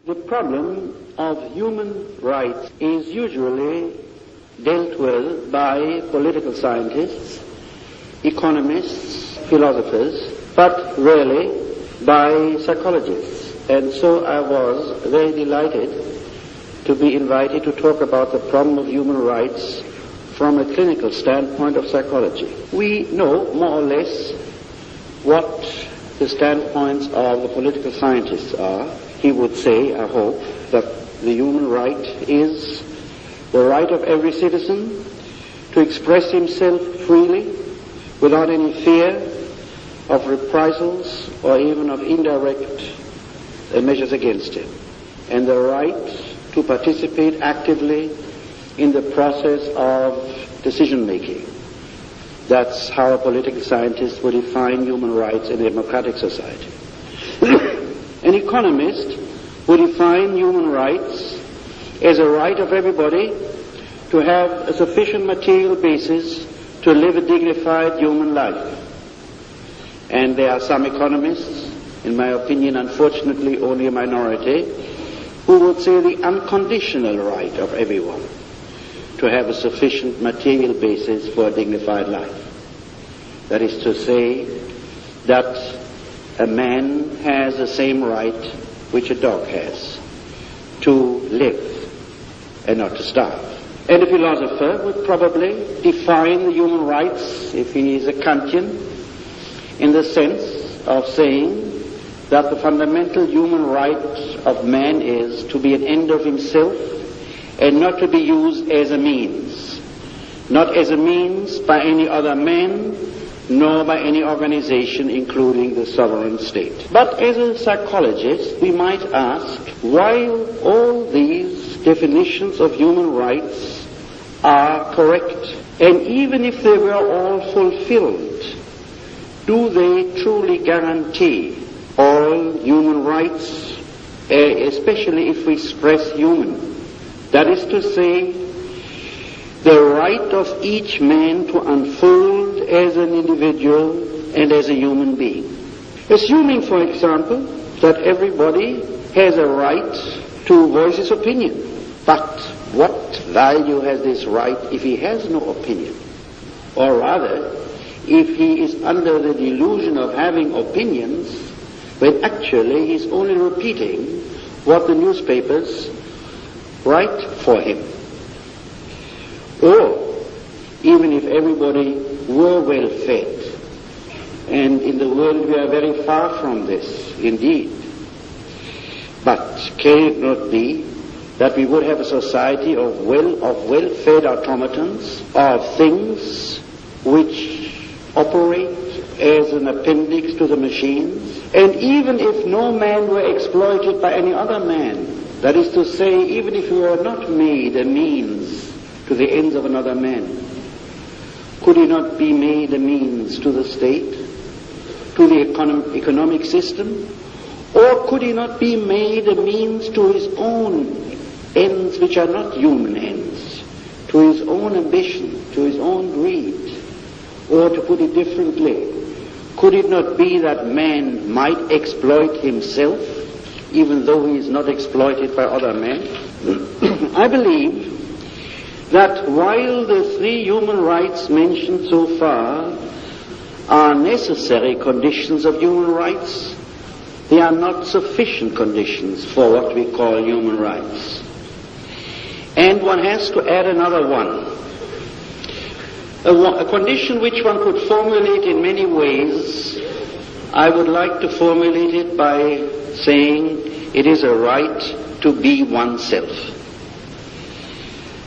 The problem of human rights is usually dealt with by political scientists, economists, philosophers, but rarely by psychologists. And so I was very delighted to be invited to talk about the problem of human rights from a clinical standpoint of psychology. We know more or less what the standpoints of the political scientists are. He would say, I hope, that the human right is the right of every citizen to express himself freely without any fear of reprisals or even of indirect measures against him, and the right to participate actively in the process of decision-making. That's how a political scientist would define human rights in a democratic society. An economist would define human rights as a right of everybody to have a sufficient material basis to live a dignified human life. And there are some economists, in my opinion, unfortunately only a minority, who would say the unconditional right of everyone to have a sufficient material basis for a dignified life. That is to say that a man has the same right which a dog has, to live and not to starve. And a philosopher would probably define the human rights, if he is a Kantian, in the sense of saying that the fundamental human right of man is to be an end of himself and not to be used as a means. Not as a means by any other man, nor by any organization, including the sovereign state. But as a psychologist, we might ask, while all these definitions of human rights are correct, and even if they were all fulfilled, do they truly guarantee all human rights, especially if we stress human? That is to say, the right of each man to unfold as an individual and as a human being. Assuming, for example, that everybody has a right to voice his opinion. But what value has this right if he has no opinion? Or rather, if he is under the delusion of having opinions, when actually he's only repeating what the newspapers write for him. Or, even if everybody were well fed, and in the world we are very far from this, indeed, but can it not be that we would have a society of well-fed automatons, of things which operate as an appendix to the machines? And even if no man were exploited by any other man, that is to say, even if he were not made a means to the ends of another man, could he not be made a means to the state, to the economic system? Or could he not be made a means to his own ends which are not human ends, to his own ambition, to his own greed? Or to put it differently, could it not be that man might exploit himself even though he is not exploited by other men? I believe that while the three human rights mentioned so far are necessary conditions of human rights, they are not sufficient conditions for what we call human rights. And one has to add another one, a condition which one could formulate in many ways. I would like to formulate it by saying it is a right to be oneself.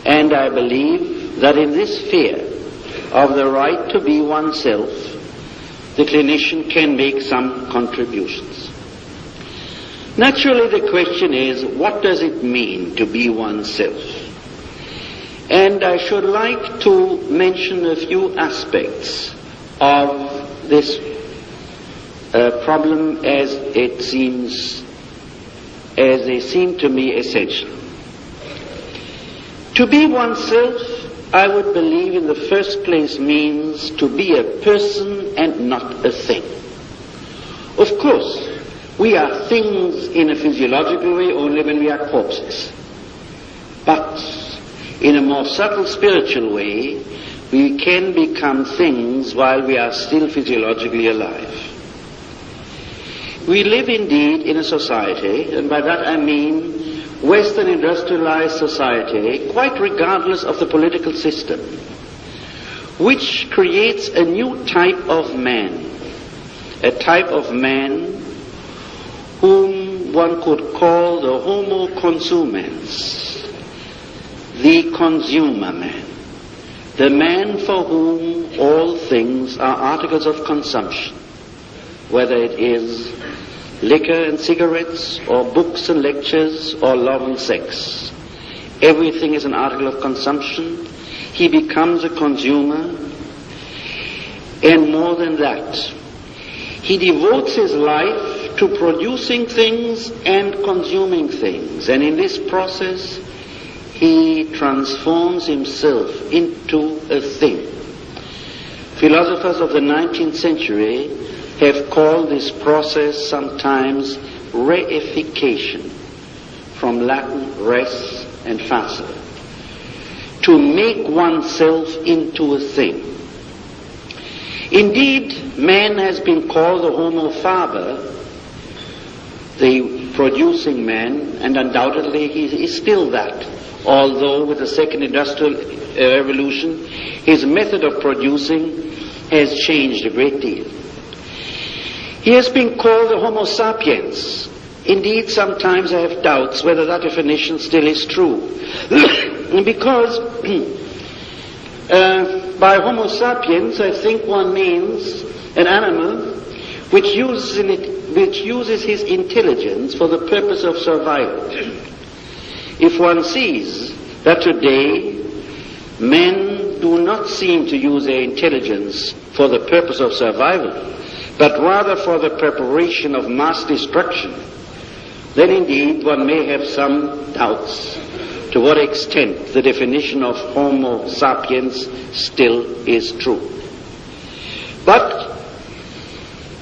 And I believe that in this sphere of the right to be oneself, the clinician can make some contributions. Naturally, the question is, what does it mean to be oneself? And I should like to mention a few aspects of this problem as they seem to me essential. To be oneself, I would believe, in the first place means to be a person and not a thing. Of course, We are things in a physiological way only when we are corpses. But in a more subtle spiritual way, we can become things while we are still physiologically alive. We live indeed in a society, and by that I mean Western industrialized society, quite regardless of the political system, which creates a new type of man, a type of man whom one could call the homo consumens, the consumer man, the man for whom all things are articles of consumption, whether it is liquor and cigarettes, or books and lectures, or love and sex. Everything is an article of consumption. He becomes a consumer, and more than that, he devotes his life to producing things and consuming things, and in this process he transforms himself into a thing. Philosophers of the 19th century have called this process sometimes reification, from Latin res and facere, to make oneself into a thing. Indeed, man has been called the homo faber, the producing man, and undoubtedly he is still that, although with the second industrial revolution his method of producing has changed a great deal. He has been called the homo sapiens. Indeed, sometimes I have doubts whether that definition still is true. Because by homo sapiens I think one means an animal which uses his intelligence for the purpose of survival. If one sees that today men do not seem to use their intelligence for the purpose of survival, but rather for the preparation of mass destruction, then indeed one may have some doubts to what extent the definition of homo sapiens still is true. But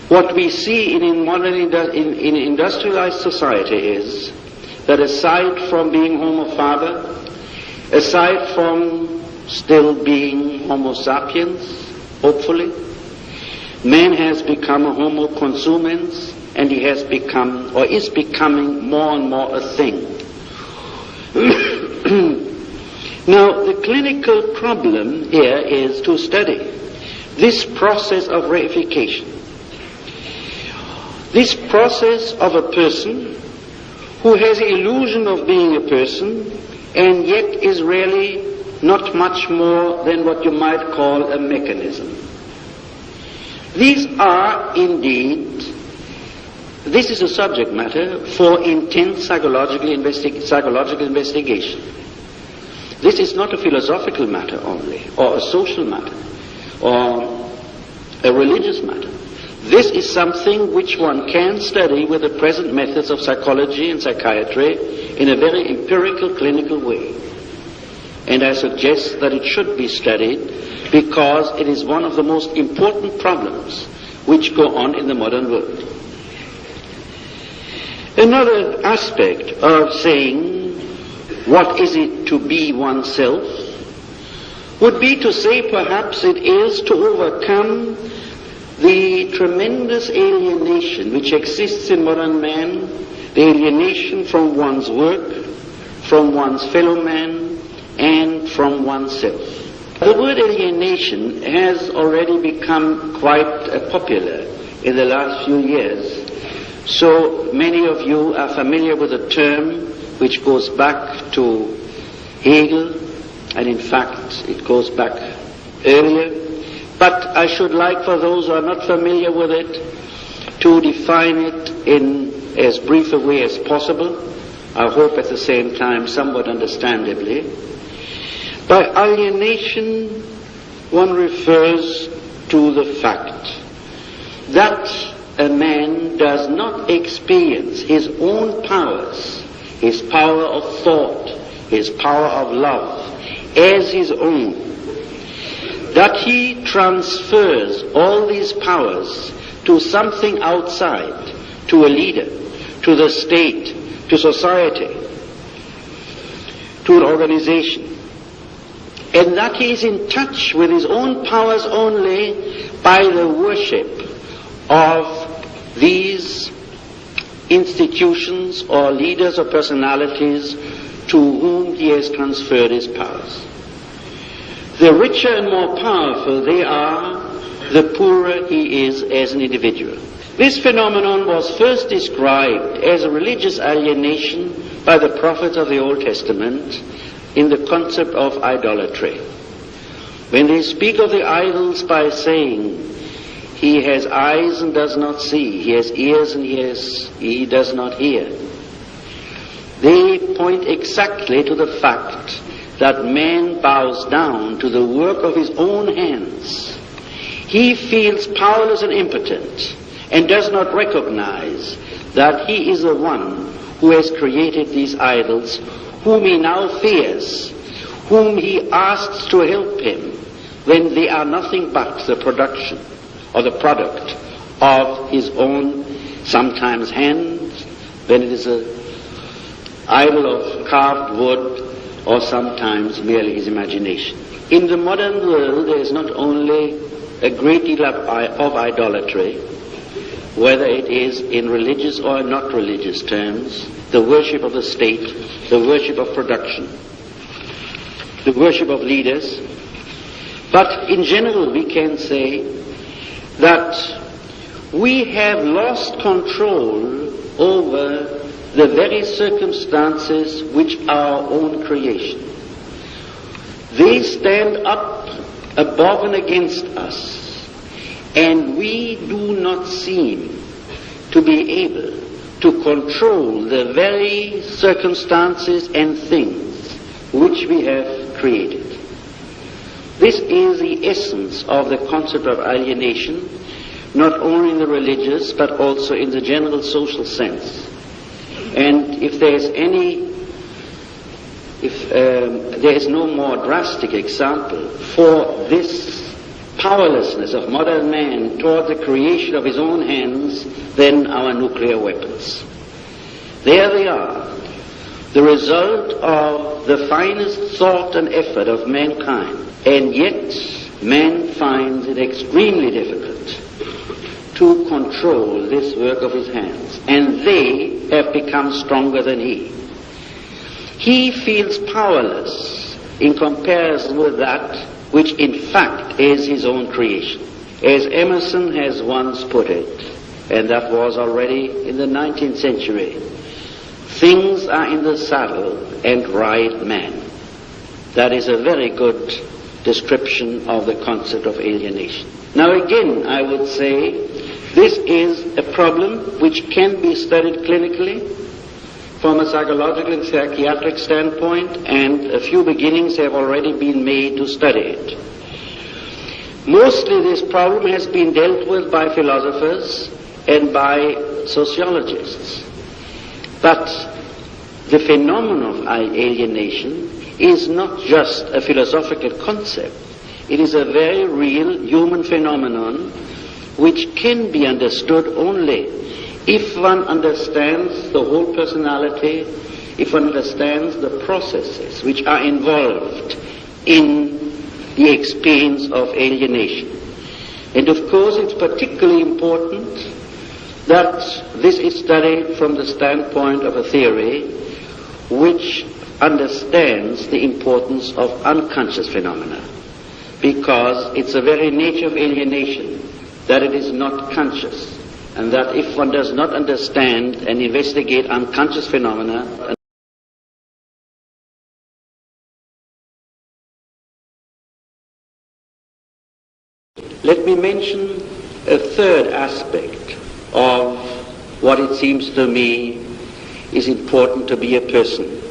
what we see in modern in industrialized society is that aside from being homo faber, aside from still being homo sapiens, hopefully, man has become a homo consumens, and he has become, or is becoming, more and more a thing. Now, the clinical problem here is to study this process of reification. This process of a person who has the illusion of being a person and yet is really not much more than what you might call a mechanism. These are indeed, this is a subject matter for intense psychological investigation. This is not a philosophical matter only, or a social matter, or a religious matter. This is something which one can study with the present methods of psychology and psychiatry in a very empirical, clinical way. And I suggest that it should be studied because it is one of the most important problems which go on in the modern world. Another aspect of saying what is it to be oneself would be to say perhaps it is to overcome the tremendous alienation which exists in modern man, the alienation from one's work, from one's fellow man, and from oneself. The word alienation has already become quite popular in the last few years. So many of you are familiar with a term which goes back to Hegel, and in fact it goes back earlier. But I should like, for those who are not familiar with it, to define it in as brief a way as possible. I hope at the same time somewhat understandably. By alienation, one refers to the fact that a man does not experience his own powers, his power of thought, his power of love, as his own. That he transfers all these powers to something outside, to a leader, to the state, to society, to an organization, and that he is in touch with his own powers only by the worship of these institutions or leaders or personalities to whom he has transferred his powers. The richer and more powerful they are, the poorer he is as an individual. This phenomenon was first described as a religious alienation by the prophets of the Old Testament in the concept of idolatry. When they speak of the idols by saying, he has eyes and does not see, he has ears and he does not hear, they point exactly to the fact that man bows down to the work of his own hands. He feels powerless and impotent and does not recognize that he is the one who has created these idols, whom he now fears, whom he asks to help him when they are nothing but the production or the product of his own, sometimes hands, when it is an idol of carved wood, or sometimes merely his imagination. In the modern world there is not only a great deal of idolatry, whether it is in religious or not religious terms, the worship of the state, the worship of production, the worship of leaders, but in general we can say that we have lost control over the very circumstances which are our own creation. They stand up above and against us, and we do not seem to be able to control the very circumstances and things which we have created. This is the essence of the concept of alienation, not only in the religious but also in the general social sense. And if there is no more drastic example for this powerlessness of modern man toward the creation of his own hands than our nuclear weapons. There they are, the result of the finest thought and effort of mankind, and yet man finds it extremely difficult to control this work of his hands, and they have become stronger than he. He feels powerless in comparison with that which in fact is his own creation. As Emerson has once put it, and that was already in the 19th century, things are in the saddle and ride man. That is a very good description of the concept of alienation. Now again, I would say this is a problem which can be studied clinically from a psychological and psychiatric standpoint, and a few beginnings have already been made to study it. Mostly this problem has been dealt with by philosophers and by sociologists. But the phenomenon of alienation is not just a philosophical concept. It is a very real human phenomenon which can be understood only if one understands the whole personality, if one understands the processes which are involved in the experience of alienation. And of course it's particularly important that this is studied from the standpoint of a theory which understands the importance of unconscious phenomena, because it's the very nature of alienation that it is not conscious, and that if one does not understand and investigate unconscious phenomena, let me mention a third aspect of what it seems to me is important to be a person,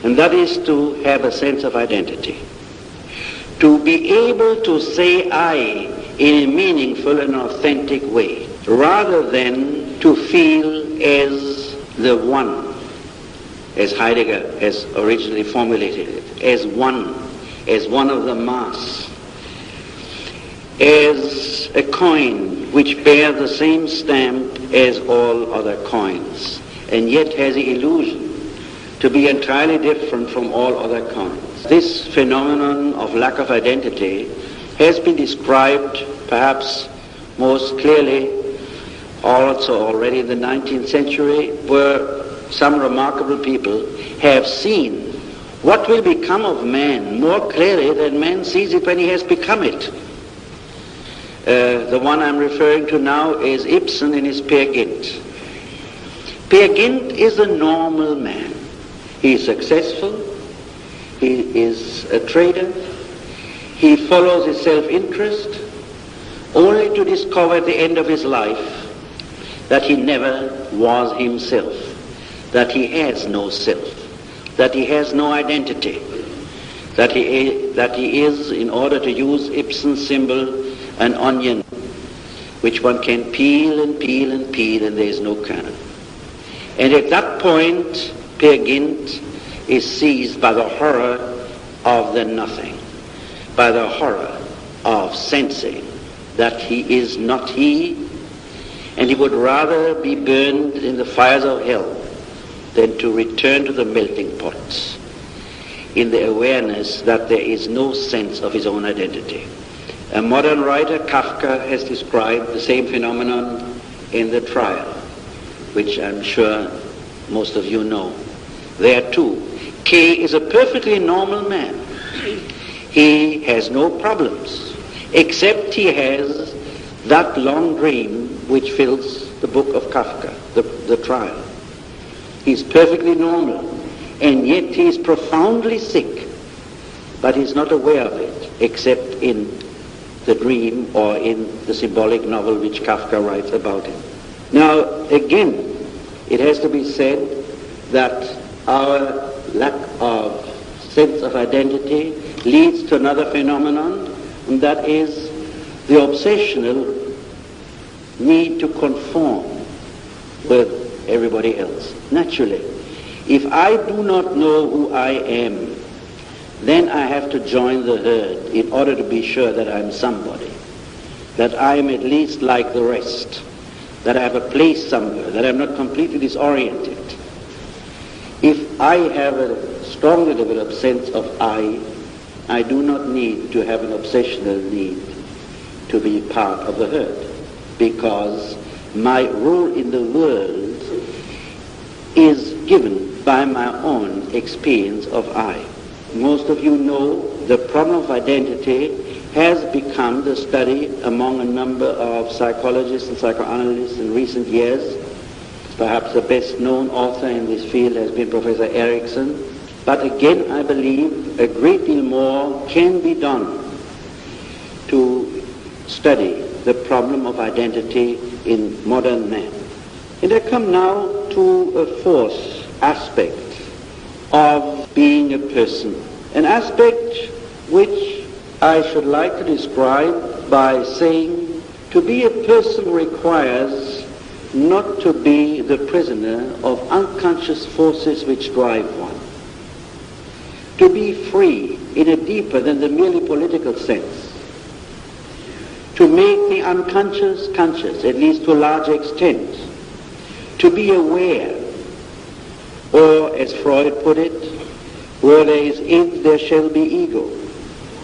and that is to have a sense of identity. To be able to say I in a meaningful and authentic way, rather than to feel as the one, as Heidegger has originally formulated it, as one of the mass, as a coin which bears the same stamp as all other coins, and yet has the illusion to be entirely different from all other coins. This phenomenon of lack of identity has been described perhaps most clearly also already in the 19th century, where some remarkable people have seen what will become of man more clearly than man sees it when he has become it. The one I'm referring to now is Ibsen in his Peer Gynt. Peer Gynt is a normal man. He is successful, he is a trader, he follows his self-interest, only to discover at the end of his life that he never was himself, that he has no self, that he has no identity, that he is, in order to use Ibsen's symbol, an onion which one can peel and peel and peel and there is no kernel. And at that point, Peer Gynt is seized by the horror of the nothing, by the horror of sensing that he is not he, and he would rather be burned in the fires of hell than to return to the melting pots in the awareness that there is no sense of his own identity. A modern writer, Kafka, has described the same phenomenon in The Trial, which I'm sure most of you know. There too, K is a perfectly normal man. He has no problems, except he has that long dream which fills the book of Kafka, the Trial. He's perfectly normal, and yet he is profoundly sick, but he's not aware of it, except in the dream or in the symbolic novel which Kafka writes about him. Now, again, it has to be said that our lack of sense of identity leads to another phenomenon, and that is the obsessional need to conform with everybody else. Naturally, if I do not know who I am, then I have to join the herd in order to be sure that I'm somebody, that I am at least like the rest, that I have a place somewhere, that I'm not completely disoriented. If I have a strongly developed sense of I do not need to have an obsessional need to be part of the herd, because my role in the world is given by my own experience of I. Most of you know the problem of identity has become the study among a number of psychologists and psychoanalysts in recent years. Perhaps the best known author in this field has been Professor Erich. But again, I believe a great deal more can be done to study the problem of identity in modern man. And I come now to a fourth aspect of being a person, an aspect which I should like to describe by saying to be a person requires not to be the prisoner of unconscious forces which drive one. To be free in a deeper than the merely political sense. To make the unconscious conscious, at least to a large extent. To be aware, or as Freud put it, where there is id, there shall be ego.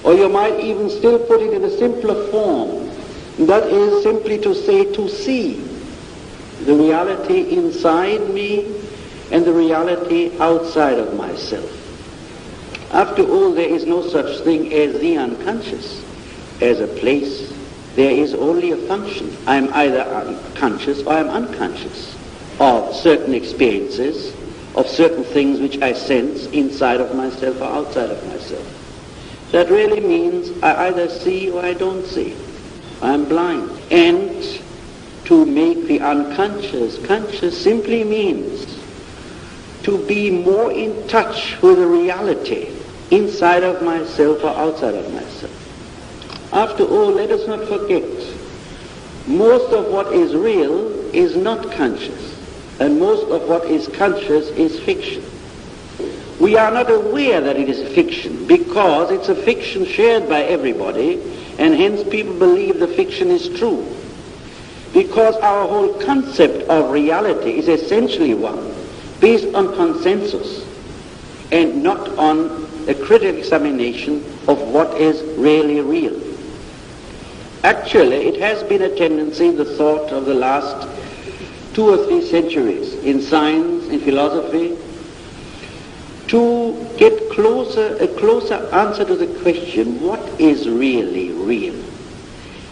Or you might even still put it in a simpler form. That is simply to say, to see the reality inside me and the reality outside of myself. After all, there is no such thing as the unconscious, as a place. There is only a function. I am either conscious or I am unconscious of certain experiences, of certain things which I sense inside of myself or outside of myself. That really means I either see or I don't see. I'm blind. And to make the unconscious conscious simply means to be more in touch with the reality inside of myself or outside of myself. After all, let us not forget, most of what is real is not conscious, and most of what is conscious is fiction. We are not aware that it is a fiction because it's a fiction shared by everybody, and hence people believe the fiction is true. because our whole concept of reality is essentially one based on consensus and not on a critical examination of what is really real. Actually, it has been a tendency in the thought of the last 2 or 3 centuries in science, in philosophy, to get a closer answer to the question, what is really real?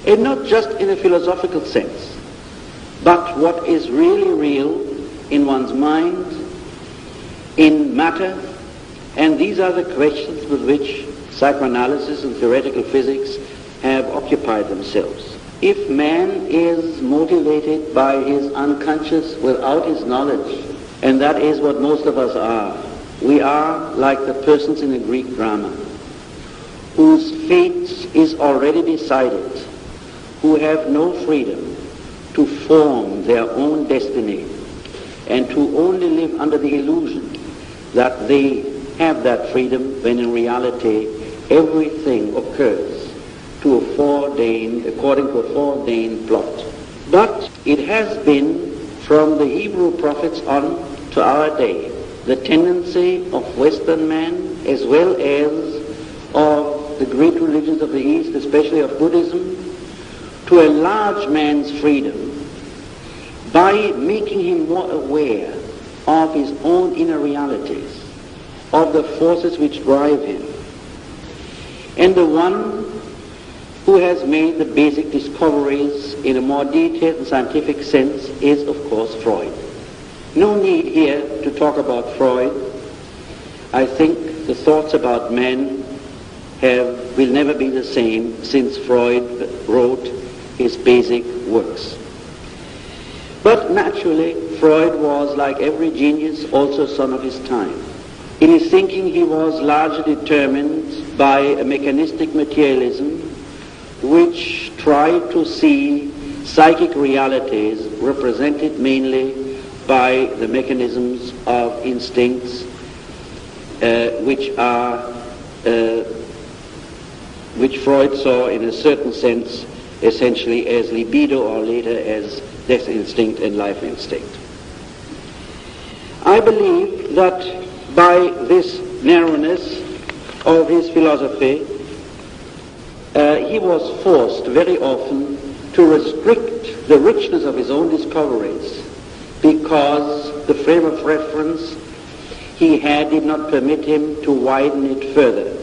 And not just in a philosophical sense, but what is really real in one's mind, in matter, and these are the questions with which psychoanalysis and theoretical physics have occupied themselves. If man is motivated by his unconscious without his knowledge, and that is what most of us are, we are like the persons in a Greek drama, whose fate is already decided, who have no freedom to form their own destiny, and who only live under the illusion that they have that freedom when in reality everything occurs according to a foreordained plot. But it has been from the Hebrew prophets on to our day the tendency of Western man as well as of the great religions of the East, especially of Buddhism, to enlarge man's freedom by making him more aware of his own inner realities, of the forces which drive him. And the one who has made the basic discoveries in a more detailed and scientific sense is, of course, Freud. No need here to talk about Freud. I think the thoughts about man will never be the same since Freud wrote his basic works. But naturally, Freud was, like every genius, also son of his time. In his thinking, he was largely determined by a mechanistic materialism which tried to see psychic realities represented mainly by the mechanisms of instincts which Freud saw in a certain sense essentially as libido or later as death instinct and life instinct. I believe that by this narrowness of his philosophy, he was forced very often to restrict the richness of his own discoveries because the frame of reference he had did not permit him to widen it further.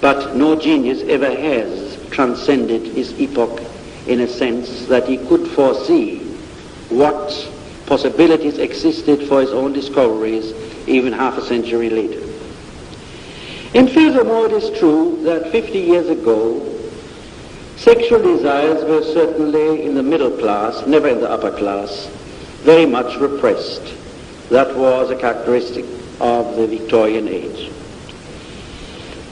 But no genius ever has transcended his epoch in a sense that he could foresee what possibilities existed for his own discoveries even half a century later. And furthermore, it is true that 50 years ago, sexual desires were certainly in the middle class, never in the upper class, very much repressed. That was a characteristic of the Victorian age.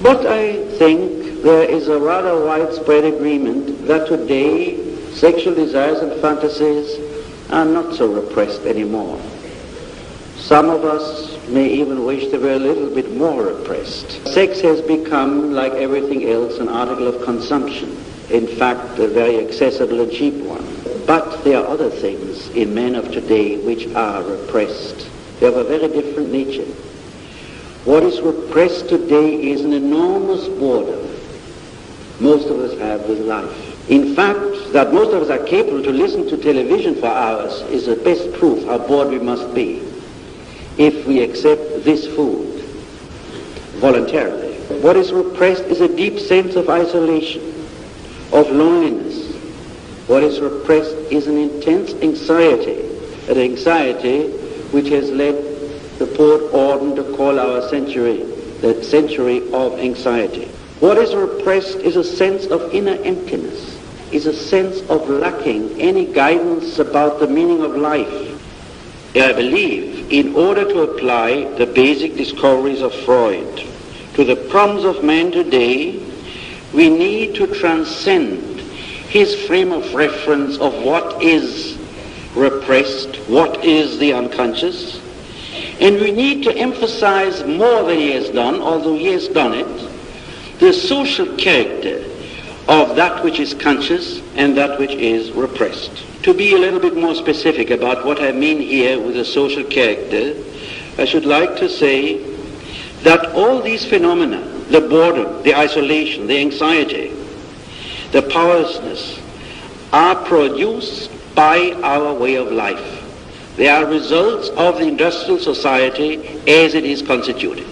But I think there is a rather widespread agreement that today sexual desires and fantasies are not so repressed anymore. Some of us may even wish they were a little bit more repressed. Sex has become, like everything else, an article of consumption. In fact, a very accessible and cheap one. But there are other things in men of today which are repressed. They have a very different nature. What is repressed today is an enormous boredom most of us have with life. In fact, that most of us are capable to listen to television for hours is the best proof how bored we must be if we accept this food voluntarily. What is repressed is a deep sense of isolation, of loneliness. What is repressed is an intense anxiety, an anxiety which has led the poet Auden to call our century the century of anxiety. What is repressed is a sense of inner emptiness, is a sense of lacking any guidance about the meaning of life. I believe in order to apply the basic discoveries of Freud to the problems of man today, we need to transcend his frame of reference of what is repressed, what is the unconscious, and we need to emphasize more than he has done, although he has done it, the social character of that which is conscious and that which is repressed. To be a little bit more specific about what I mean here with a social character, I should like to say that all these phenomena, the boredom, the isolation, the anxiety, the powerlessness, are produced by our way of life. They are results of the industrial society as it is constituted.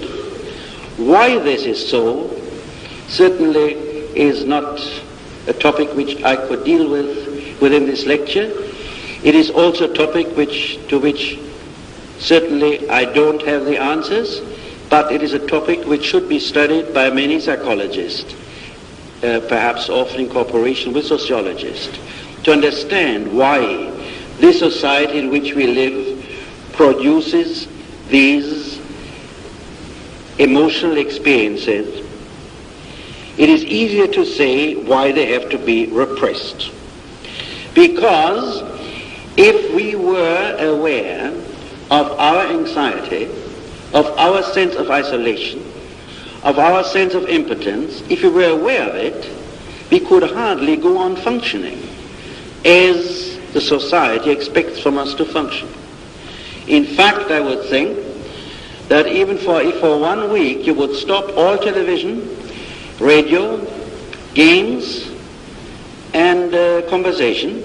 Why this is so certainly is not a topic which I could deal with within this lecture. It is also a topic to which certainly I don't have the answers, but it is a topic which should be studied by many psychologists, perhaps often in cooperation with sociologists, to understand why this society in which we live produces these emotional experiences. It is easier to say why they have to be repressed. Because if we were aware of our anxiety, of our sense of isolation, of our sense of impotence, if we were aware of it, we could hardly go on functioning as the society expects from us to function. In fact, I would think that even if for 1 week you would stop all television, radio, games, and conversation,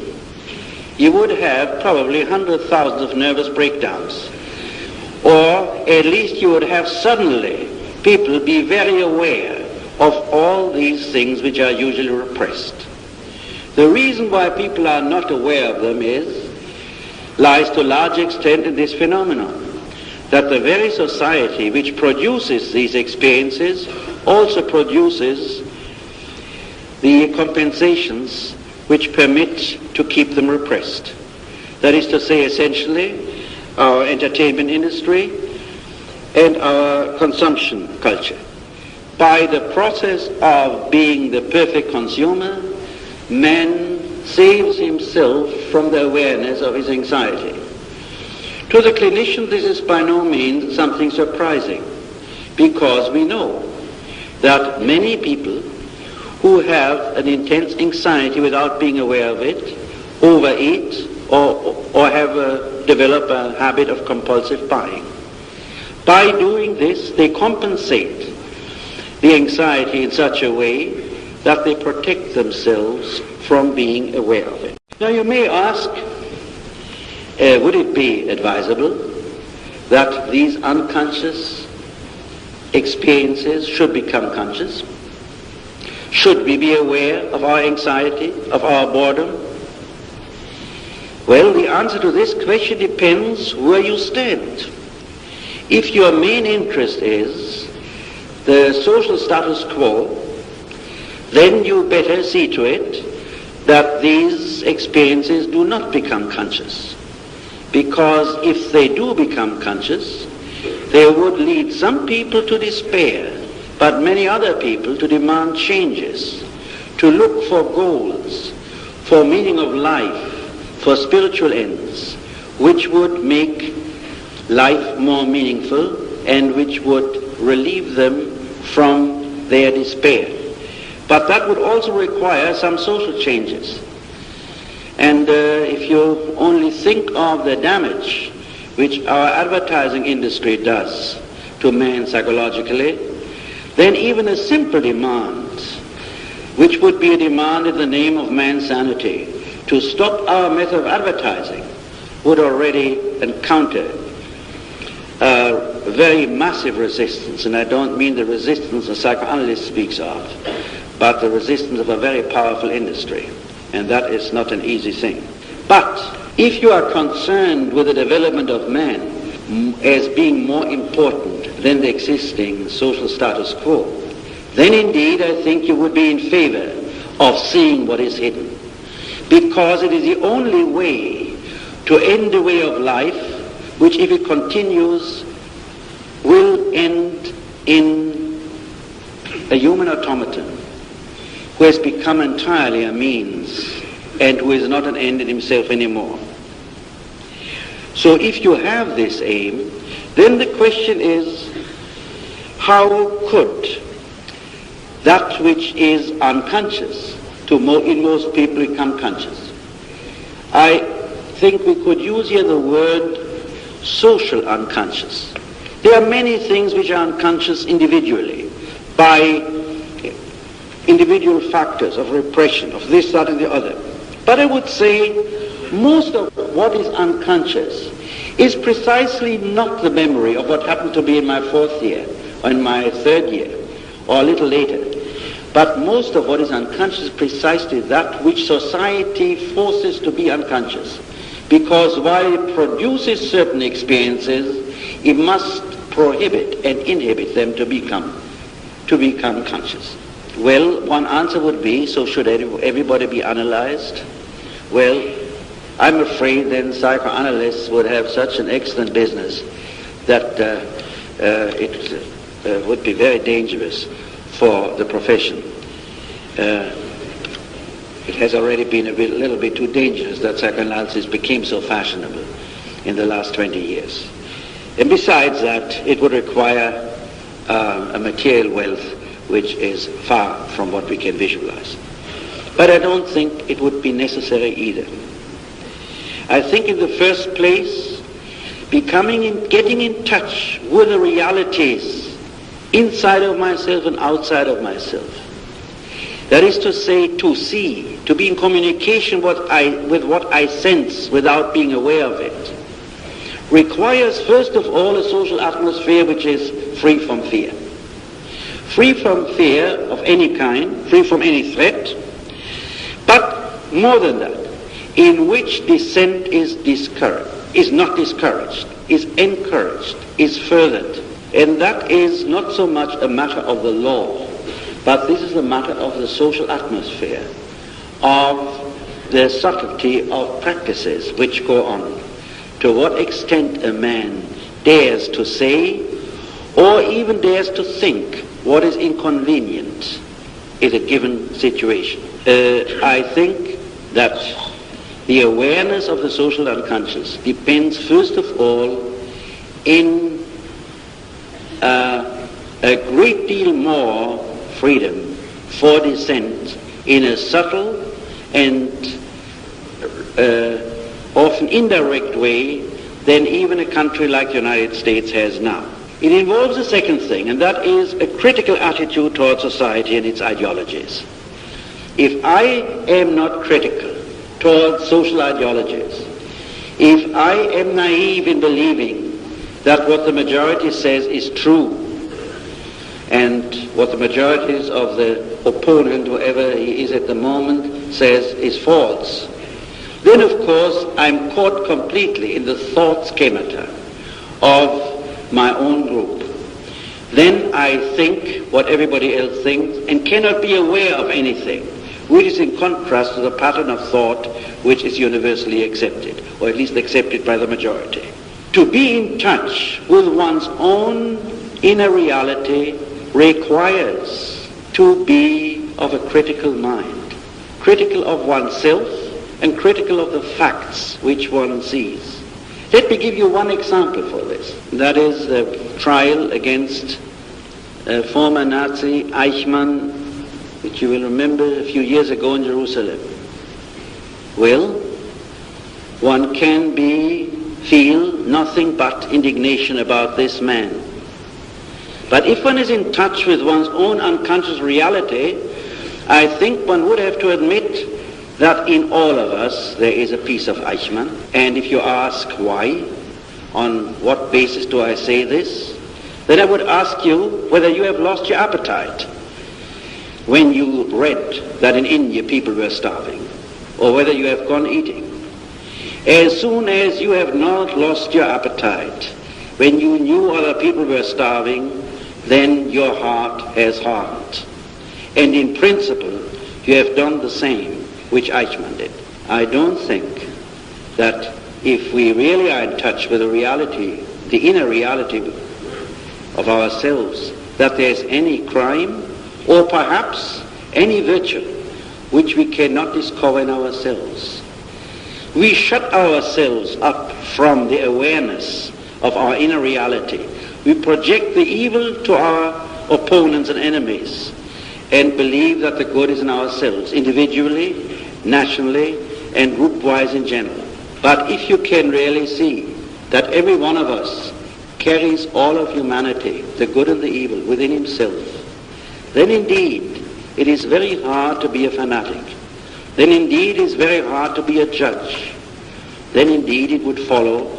you would have probably 100,000 of nervous breakdowns. Or at least you would have suddenly people be very aware of all these things which are usually repressed. The reason why people are not aware of them lies to a large extent in this phenomenon, that the very society which produces these experiences also produces the compensations which permit to keep them repressed. That is to say, essentially, our entertainment industry and our consumption culture. By the process of being the perfect consumer, man saves himself from the awareness of his anxiety. To the clinician, this is by no means something surprising, because we know that many people who have an intense anxiety without being aware of it overeat or have developed a habit of compulsive buying. By doing this, they compensate the anxiety in such a way that they protect themselves from being aware of it. Now you may ask, would it be advisable that these unconscious experiences should become conscious? Should we be aware of our anxiety, of our boredom? Well, the answer to this question depends where you stand. If your main interest is the social status quo, then you better see to it that these experiences do not become conscious. Because if they do become conscious, they would lead some people to despair, but many other people to demand changes, to look for goals, for meaning of life, for spiritual ends, which would make life more meaningful and which would relieve them from their despair. But that would also require some social changes. And if you only think of the damage which our advertising industry does to man psychologically, then even a simple demand, which would be a demand in the name of man's sanity, to stop our method of advertising, would already encounter a very massive resistance. And I don't mean the resistance a psychoanalyst speaks of, but the resistance of a very powerful industry. And that is not an easy thing. But if you are concerned with the development of man as being more important than the existing social status quo, then indeed I think you would be in favor of seeing what is hidden. Because it is the only way to end the way of life which, if it continues, will end in a human automaton who has become entirely a means and who is not an end in himself anymore. So if you have this aim, then the question is, how could that which is unconscious in most people become conscious. I think we could use here the word social unconscious. There are many things which are unconscious individually by individual factors of repression, of this, that, and the other. But I would say most of what is unconscious is precisely not the memory of what happened to me in my 4th year or in my 3rd year or a little later. But most of what is unconscious is precisely that which society forces to be unconscious. Because while it produces certain experiences, it must prohibit and inhibit them to become conscious. Well, one answer would be, so should everybody be analyzed? Well, I'm afraid then psychoanalysts would have such an excellent business that it would be very dangerous for the profession. It has already been a little bit too dangerous that psychoanalysis became so fashionable in the last 20 years. And besides that, it would require a material wealth which is far from what we can visualize. But I don't think it would be necessary either. I think in the first place, getting in touch with the realities inside of myself and outside of myself. That is to say, to see, to be in communication with what I sense without being aware of it, requires first of all a social atmosphere which is free from fear. Free from fear of any kind, free from any threat, but more than that, in which dissent is not discouraged, is encouraged, is furthered. And that is not so much a matter of the law, but this is a matter of the social atmosphere, of the subtlety of practices which go on. To what extent a man dares to say, or even dares to think, what is inconvenient in a given situation. I think that the awareness of the social unconscious depends first of all in a great deal more freedom for dissent in a subtle and often indirect way than even a country like the United States has now. It involves a second thing, and that is a critical attitude towards society and its ideologies. If I am not critical towards social ideologies, if I am naive in believing that what the majority says is true, and what the majorities of the opponent, whoever he is at the moment, says is false, then of course I'm caught completely in the thought schemata of my own group. Then I think what everybody else thinks and cannot be aware of anything, which is in contrast to the pattern of thought which is universally accepted, or at least accepted by the majority. To be in touch with one's own inner reality requires to be of a critical mind, critical of oneself and critical of the facts which one sees. Let me give you one example for this. That is the trial against former Nazi Eichmann, which you will remember a few years ago in Jerusalem. Well, one can feel nothing but indignation about this man. But if one is in touch with one's own unconscious reality, I think one would have to admit that in all of us there is a piece of Eichmann. And if you ask why, on what basis do I say this, then I would ask you whether you have lost your appetite when you read that in India people were starving, or whether you have gone eating. As soon as you have not lost your appetite, when you knew other people were starving, then your heart has hardened. And in principle, you have done the same which Eichmann did. I don't think that if we really are in touch with the reality, the inner reality of ourselves, that there's any crime or perhaps any virtue which we cannot discover in ourselves. We shut ourselves up from the awareness of our inner reality. We project the evil to our opponents and enemies, and believe that the good is in ourselves, individually, nationally, and group-wise in general. But if you can really see that every one of us carries all of humanity, the good and the evil, within himself, then indeed it is very hard to be a fanatic. Then indeed it is very hard to be a judge. Then indeed it would follow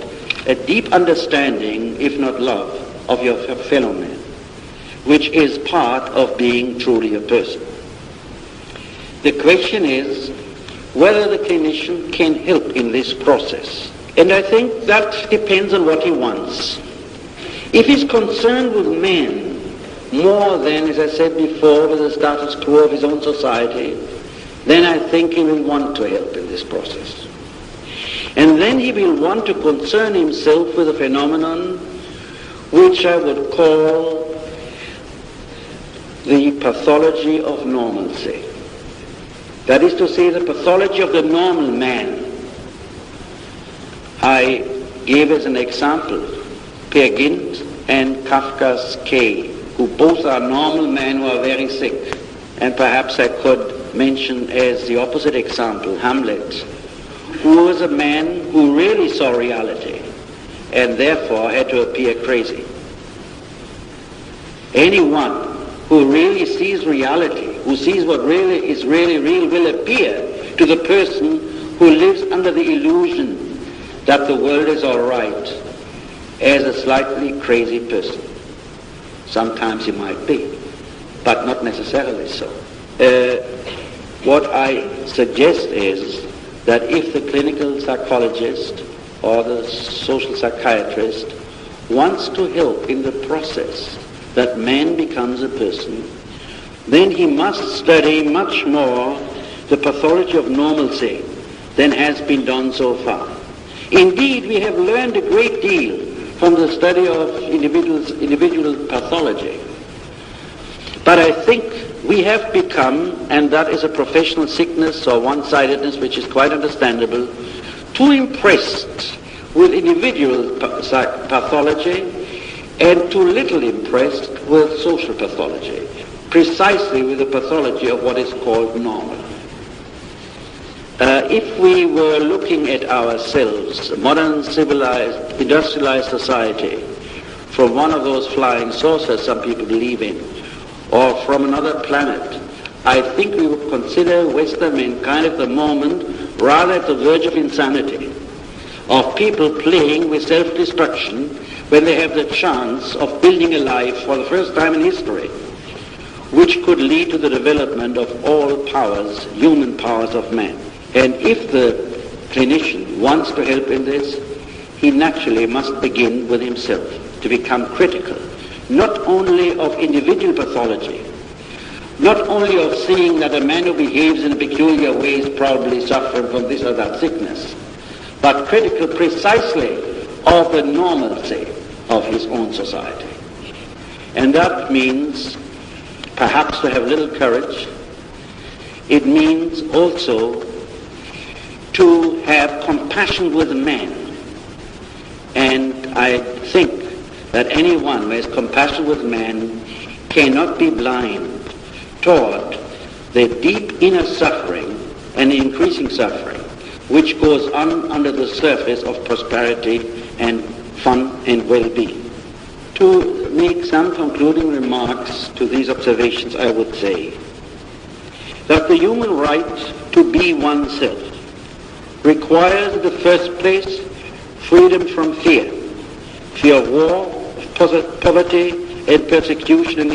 a deep understanding, if not love, of your fellow man, which is part of being truly a person. The question is whether the clinician can help in this process. And I think that depends on what he wants. If he's concerned with men more than, as I said before, with the status quo of his own society, then I think he will want to help in this process. And then he will want to concern himself with a phenomenon which I would call the pathology of normalcy. That is to say, the pathology of the normal man. I gave as an example Peer Gynt and Kafka's K, who both are normal men who are very sick. And perhaps I could mention as the opposite example Hamlet, who was a man who really saw reality and therefore had to appear crazy. Anyone who really sees reality, who sees what really is really real, will appear to the person who lives under the illusion that the world is all right as a slightly crazy person. Sometimes he might be, but not necessarily so. What I suggest is that if the clinical psychologist or the social psychiatrist wants to help in the process that man becomes a person, then he must study much more the pathology of normalcy than has been done so far. Indeed, we have learned a great deal from the study of individual pathology. But I think we have become, and that is a professional sickness or one-sidedness which is quite understandable, too impressed with individual pathology and too little impressed with social pathology, precisely with the pathology of what is called normal. If we were looking at ourselves, modern civilized, industrialized society, from one of those flying saucers some people believe in, or from another planet, I think we would consider Western mankind at the moment rather at the verge of insanity, of people playing with self-destruction when they have the chance of building a life for the first time in history, which could lead to the development of all powers, human powers of man. And if the clinician wants to help in this, he naturally must begin with himself, to become critical, not only of individual pathology, not only of seeing that a man who behaves in a peculiar way is probably suffering from this or that sickness, but critical precisely of the normalcy of his own society. And that means perhaps to have little courage. It means also to have compassion with man. And I think that anyone who has compassion with man cannot be blind toward the deep inner suffering and increasing suffering which goes on under the surface of prosperity and fun and well-being. To make some concluding remarks to these observations, I would say that the human right to be oneself requires in the first place freedom from fear of war, of poverty and persecution and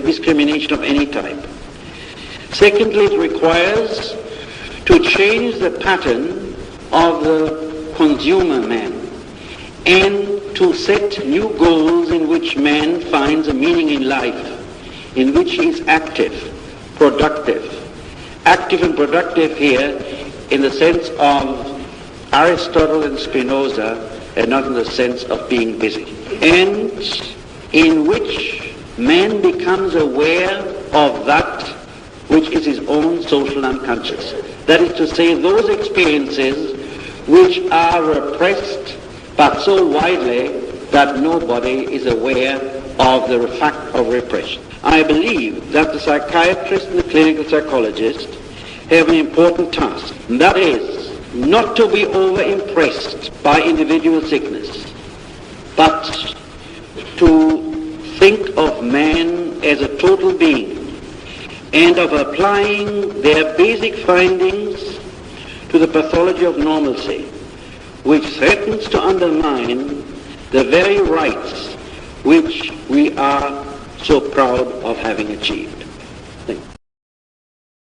discrimination of any type. Secondly, it requires to change the pattern of the consumer man and to set new goals in which man finds a meaning in life, in which he is active, productive. Active and productive here in the sense of Aristotle and Spinoza, and not in the sense of being busy. And in which man becomes aware of that which is his own social unconscious. That is to say, those experiences which are repressed but so widely that nobody is aware of the fact of repression. I believe that the psychiatrist and the clinical psychologist have an important task. And that is not to be over-impressed by individual sickness, but to think of man as a total being and of applying their basic findings to the pathology of normalcy, which threatens to undermine the very rights which we are so proud of having achieved.